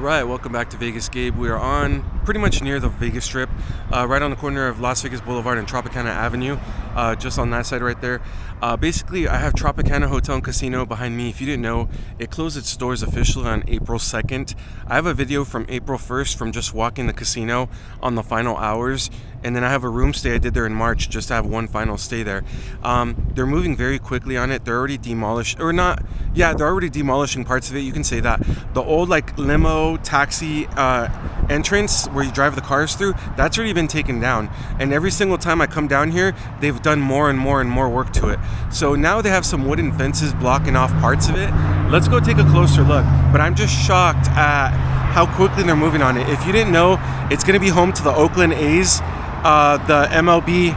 Right, welcome back to Vegas, Gabe. We are on pretty much near the Vegas Strip, right on the corner of Las Vegas Boulevard and Tropicana Avenue, just on that side right there. Basically, I have Tropicana Hotel and Casino behind me. If you didn't know, it closed its doors officially on April 2nd. I have a video from April 1st from just walking the casino on the final hours, and then I have a room stay I did there in March just to have one final stay there. They're moving very quickly on it. They're already demolished, or not, yeah, they're already demolishing parts of it. You can say that. The old like limo taxi entrance where you drive the cars through, that's already been taken down. And every single time I come down here, they've done more and more and more work to it. So now they have some wooden fences blocking off parts of it. Let's go take a closer look. But I'm just shocked at how quickly they're moving on it. If you didn't know, it's going to be home to the Oakland A's, the MLB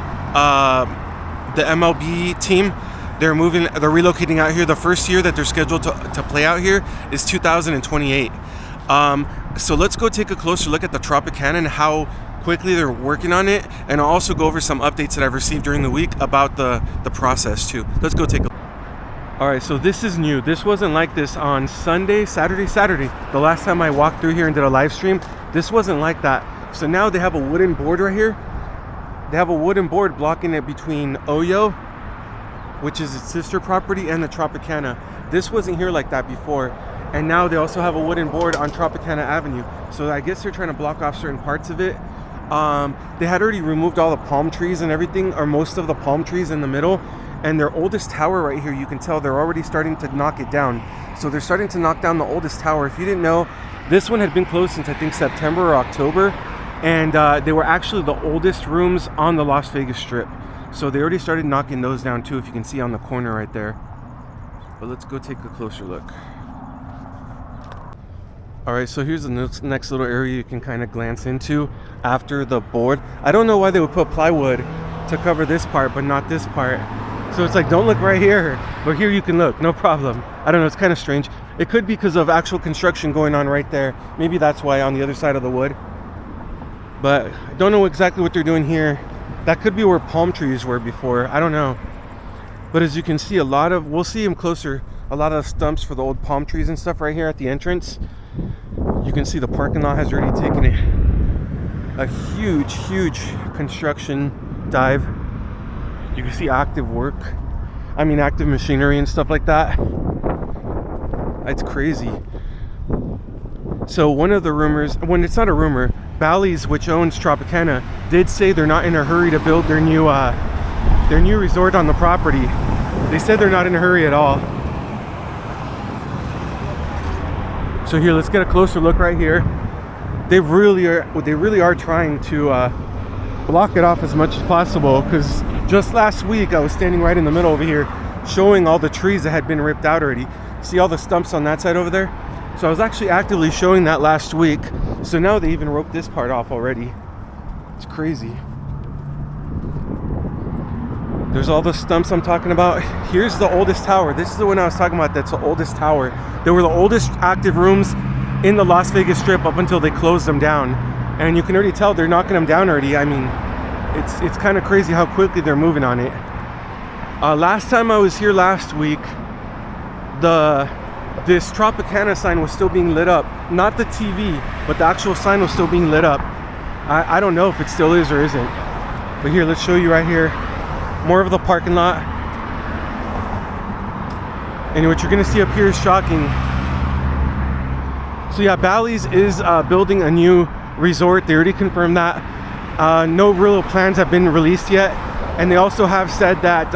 team. They're relocating out here. The first year that they're scheduled to play out here is 2028. So let's go take a closer look at the Tropicana and how quickly they're working on it, and I'll also go over some updates that I've received during the week about the process too. Let's go take a look. Alright, so this is new. This wasn't like this on Saturday. The last time I walked through here and did a live stream, this wasn't like that. So now they have a wooden board right here. They have a wooden board blocking it between Oyo, which is its sister property, and the Tropicana. This wasn't here like that before. And now they also have a wooden board on Tropicana Avenue. So I guess they're trying to block off certain parts of it. They had already removed all the palm trees and everything, or most of the palm trees in the middle. And their oldest tower right here, you can tell they're already starting to knock it down. So they're starting to knock down the oldest tower. If you didn't know, this one had been closed since I think September or October. And they were actually the oldest rooms on the Las Vegas Strip. So they already started knocking those down too, if you can see on the corner right there. But let's go take a closer look. Alright, so here's the next little area you can kind of glance into after the board. I don't know why they would put plywood to cover this part, but not this part. So it's like, don't look right here, but here you can look, no problem. I don't know, it's kind of strange. It could be because of actual construction going on right there. Maybe that's why on the other side of the wood. But I don't know exactly what they're doing here. That could be where palm trees were before. I don't know. But as you can see, we'll see them closer. A lot of stumps for the old palm trees and stuff right here at the entrance. You can see the parking lot has already taken a huge construction dive. You can see active machinery and stuff like that. It's crazy. So one of the rumors, when it's not a rumor, Bally's, which owns Tropicana, did say they're not in a hurry to build their new resort on the property. They said they're not in a hurry at all. So here, let's get a closer look right here. They really are trying to block it off as much as possible, because just last week I was standing right in the middle over here showing all the trees that had been ripped out already. See all the stumps on that side over there? So I was actually actively showing that last week. So now they even roped this part off already. It's crazy. There's all the stumps I'm talking about. Here's the oldest tower. This is the one I was talking about. That's the oldest tower. They were the oldest active rooms in the Las Vegas Strip up until they closed them down. And you can already tell they're knocking them down already. I mean, it's kind of crazy how quickly they're moving on it. Last time I was here last week, this Tropicana sign was still being lit up. Not the TV, but the actual sign was still being lit up. I don't know if it still is or isn't. But here, let's show you right here. More of the parking lot. And what you're gonna see up here is shocking. So yeah, Bally's is building a new resort. They already confirmed that. No real plans have been released yet. And they also have said that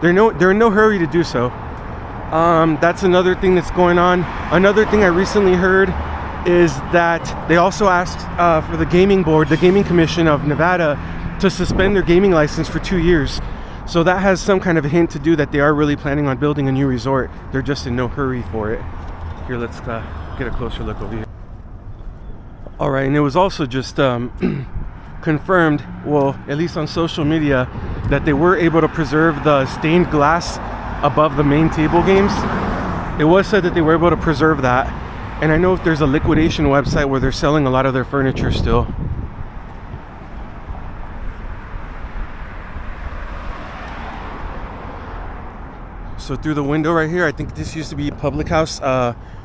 they're in no hurry to do so. That's another thing that's going on. Another thing I recently heard is that they also asked for the gaming board, the Gaming Commission of Nevada, to suspend their gaming license for 2 years. So that has some kind of a hint to do that they are really planning on building a new resort. They're just in no hurry for it. Here, let's get a closer look over here. All right, and it was also just confirmed, well, at least on social media, that they were able to preserve the stained glass above the main table games. It was said that they were able to preserve that. And I know if there's a liquidation website where they're selling a lot of their furniture still. So through the window right here, I think this used to be Public House,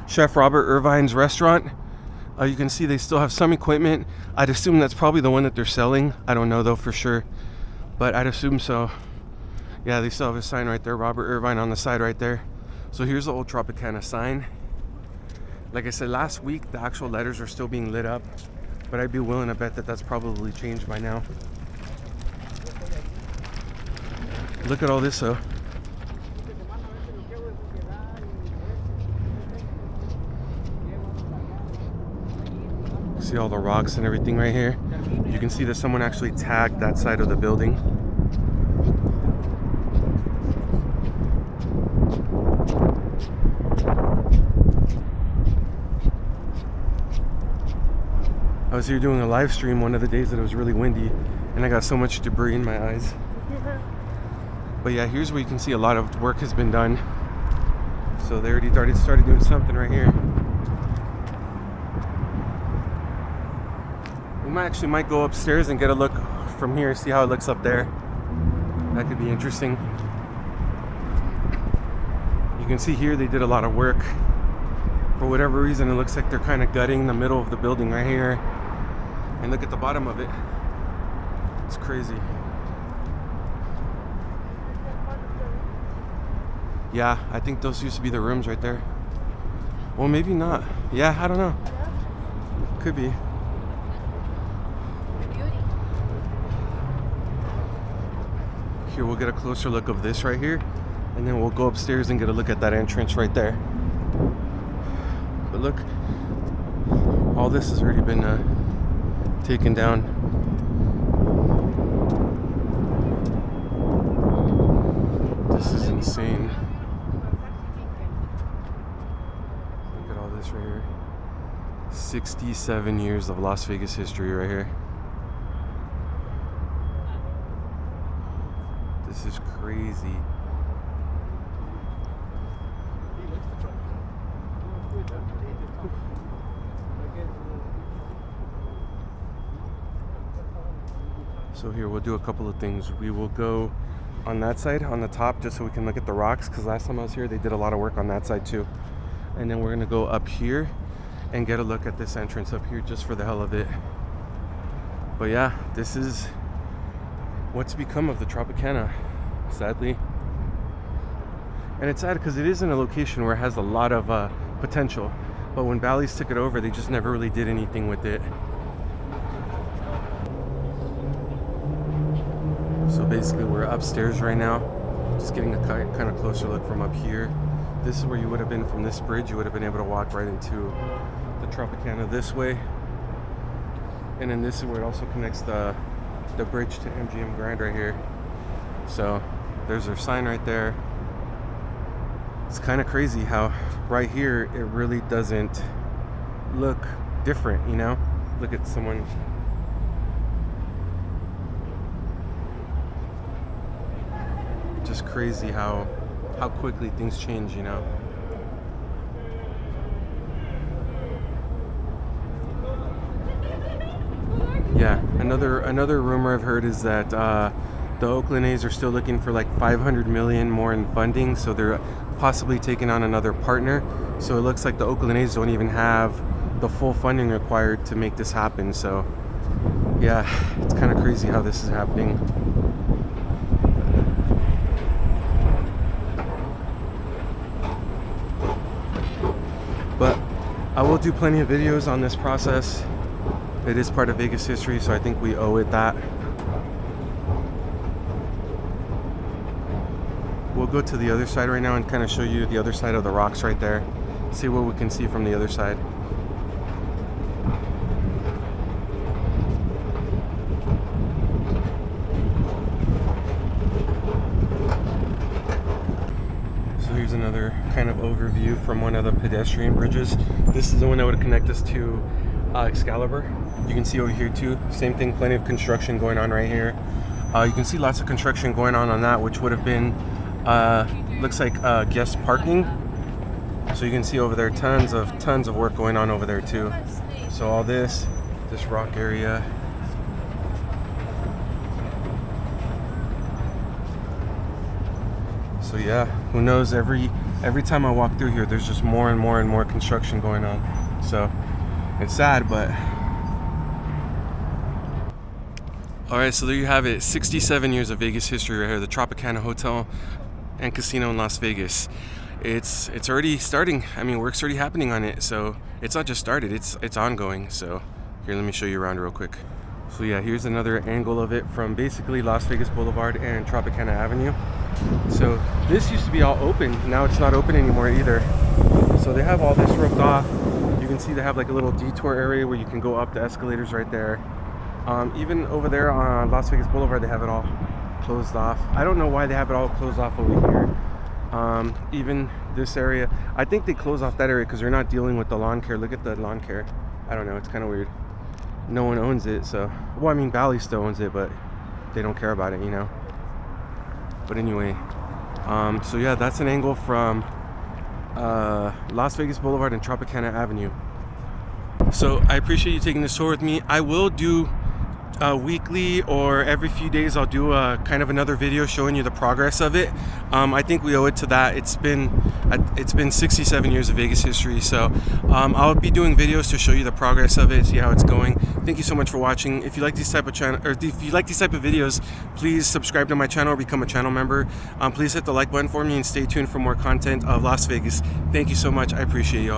Chef Robert Irvine's restaurant. You can see they still have some equipment. I'd assume that's probably the one that they're selling. I don't know though for sure, but I'd assume so. Yeah, they still have a sign right there, Robert Irvine on the side right there. So here's the old Tropicana sign. Like I said last week, the actual letters are still being lit up, but I'd be willing to bet that that's probably changed by now. Look at all this though. See all the rocks and everything right here. You can see that someone actually tagged that side of the building. I was here doing a live stream one of the days that it was really windy, and I got so much debris in my eyes. But yeah, here's where you can see a lot of work has been done. So they already started doing something right here. We might go upstairs and get a look from here, see how it looks up there. That could be interesting. You can see here they did a lot of work. For whatever reason, it looks like they're kind of gutting the middle of the building right here. And look at the bottom of it. It's crazy. Yeah, I think those used to be the rooms right there. Well, maybe not. Yeah, I don't know. Could be. Here, we'll get a closer look of this right here, and then we'll go upstairs and get a look at that entrance right there. But look, all this has already been taken down. This is insane. Look at all this right here. 67 years of Las Vegas history right here. This is crazy. So here we'll do a couple of things. We will go on that side, on the top, just so we can look at the rocks, because last time I was here they did a lot of work on that side too. And then we're gonna go up here and get a look at this entrance up here just for the hell of it. But yeah, this is what's become of the Tropicana, sadly. And it's sad because it is in a location where it has a lot of potential, but when Bally's took it over, they just never really did anything with it. So basically we're upstairs right now, just getting a kind of closer look from up here. This is where you would have been from this bridge. You would have been able to walk right into the Tropicana this way. And then this is where it also connects the bridge to MGM Grand right here. So there's their sign right there. It's kind of crazy how right here it really doesn't look different, you know? Look at someone. Just crazy how quickly things change, you know? Yeah, another rumor I've heard is that the Oakland A's are still looking for like $500 million more in funding, so they're possibly taking on another partner. So it looks like the Oakland A's don't even have the full funding required to make this happen. So yeah, it's kind of crazy how this is happening. But I will do plenty of videos on this process. It is part of Vegas history, so I think we owe it that. We'll go to the other side right now and kind of show you the other side of the rocks right there. See what we can see from the other side. So here's another kind of overview from one of the pedestrian bridges. This is the one that would connect us to Excalibur. You can see over here too, same thing, plenty of construction going on right here. You can see lots of construction going on that, which would have been looks like guest parking. So you can see over there tons of work going on over there too. So all this rock area. So yeah, who knows, every time I walk through here there's just more and more construction going on. So It's sad, but all right, so there you have it. 67 years of Vegas history right here, the Tropicana Hotel and Casino in Las Vegas. It's already starting. I mean, work's already happening on it, so it's not just started, it's ongoing. So here, let me show you around real quick. So yeah, here's another angle of it from basically Las Vegas Boulevard and Tropicana Avenue. So this used to be all open. Now it's not open anymore either. So they have all this roped off. You can see they have like a little detour area where you can go up the escalators right there. Even over there on Las Vegas Boulevard, they have it all closed off. I don't know why they have it all closed off over here. Even this area, I think they close off that area because they're not dealing with the lawn care. Look at the lawn care. I don't know, it's kind of weird. No one owns it, so, well, I mean, Bally still owns it, but they don't care about it, you know. But anyway, so yeah, that's an angle from Las Vegas Boulevard and Tropicana Avenue. So I appreciate you taking this tour with me. I will do weekly or every few days I'll do a kind of another video showing you the progress of it. I think we owe it to that. It's been 67 years of Vegas history, so I'll be doing videos to show you the progress of it, see how it's going. Thank you so much for watching. If you like these type of videos, please subscribe to my channel or become a channel member. Please hit the like button for me and stay tuned for more content of Las Vegas. Thank you so much. I appreciate y'all.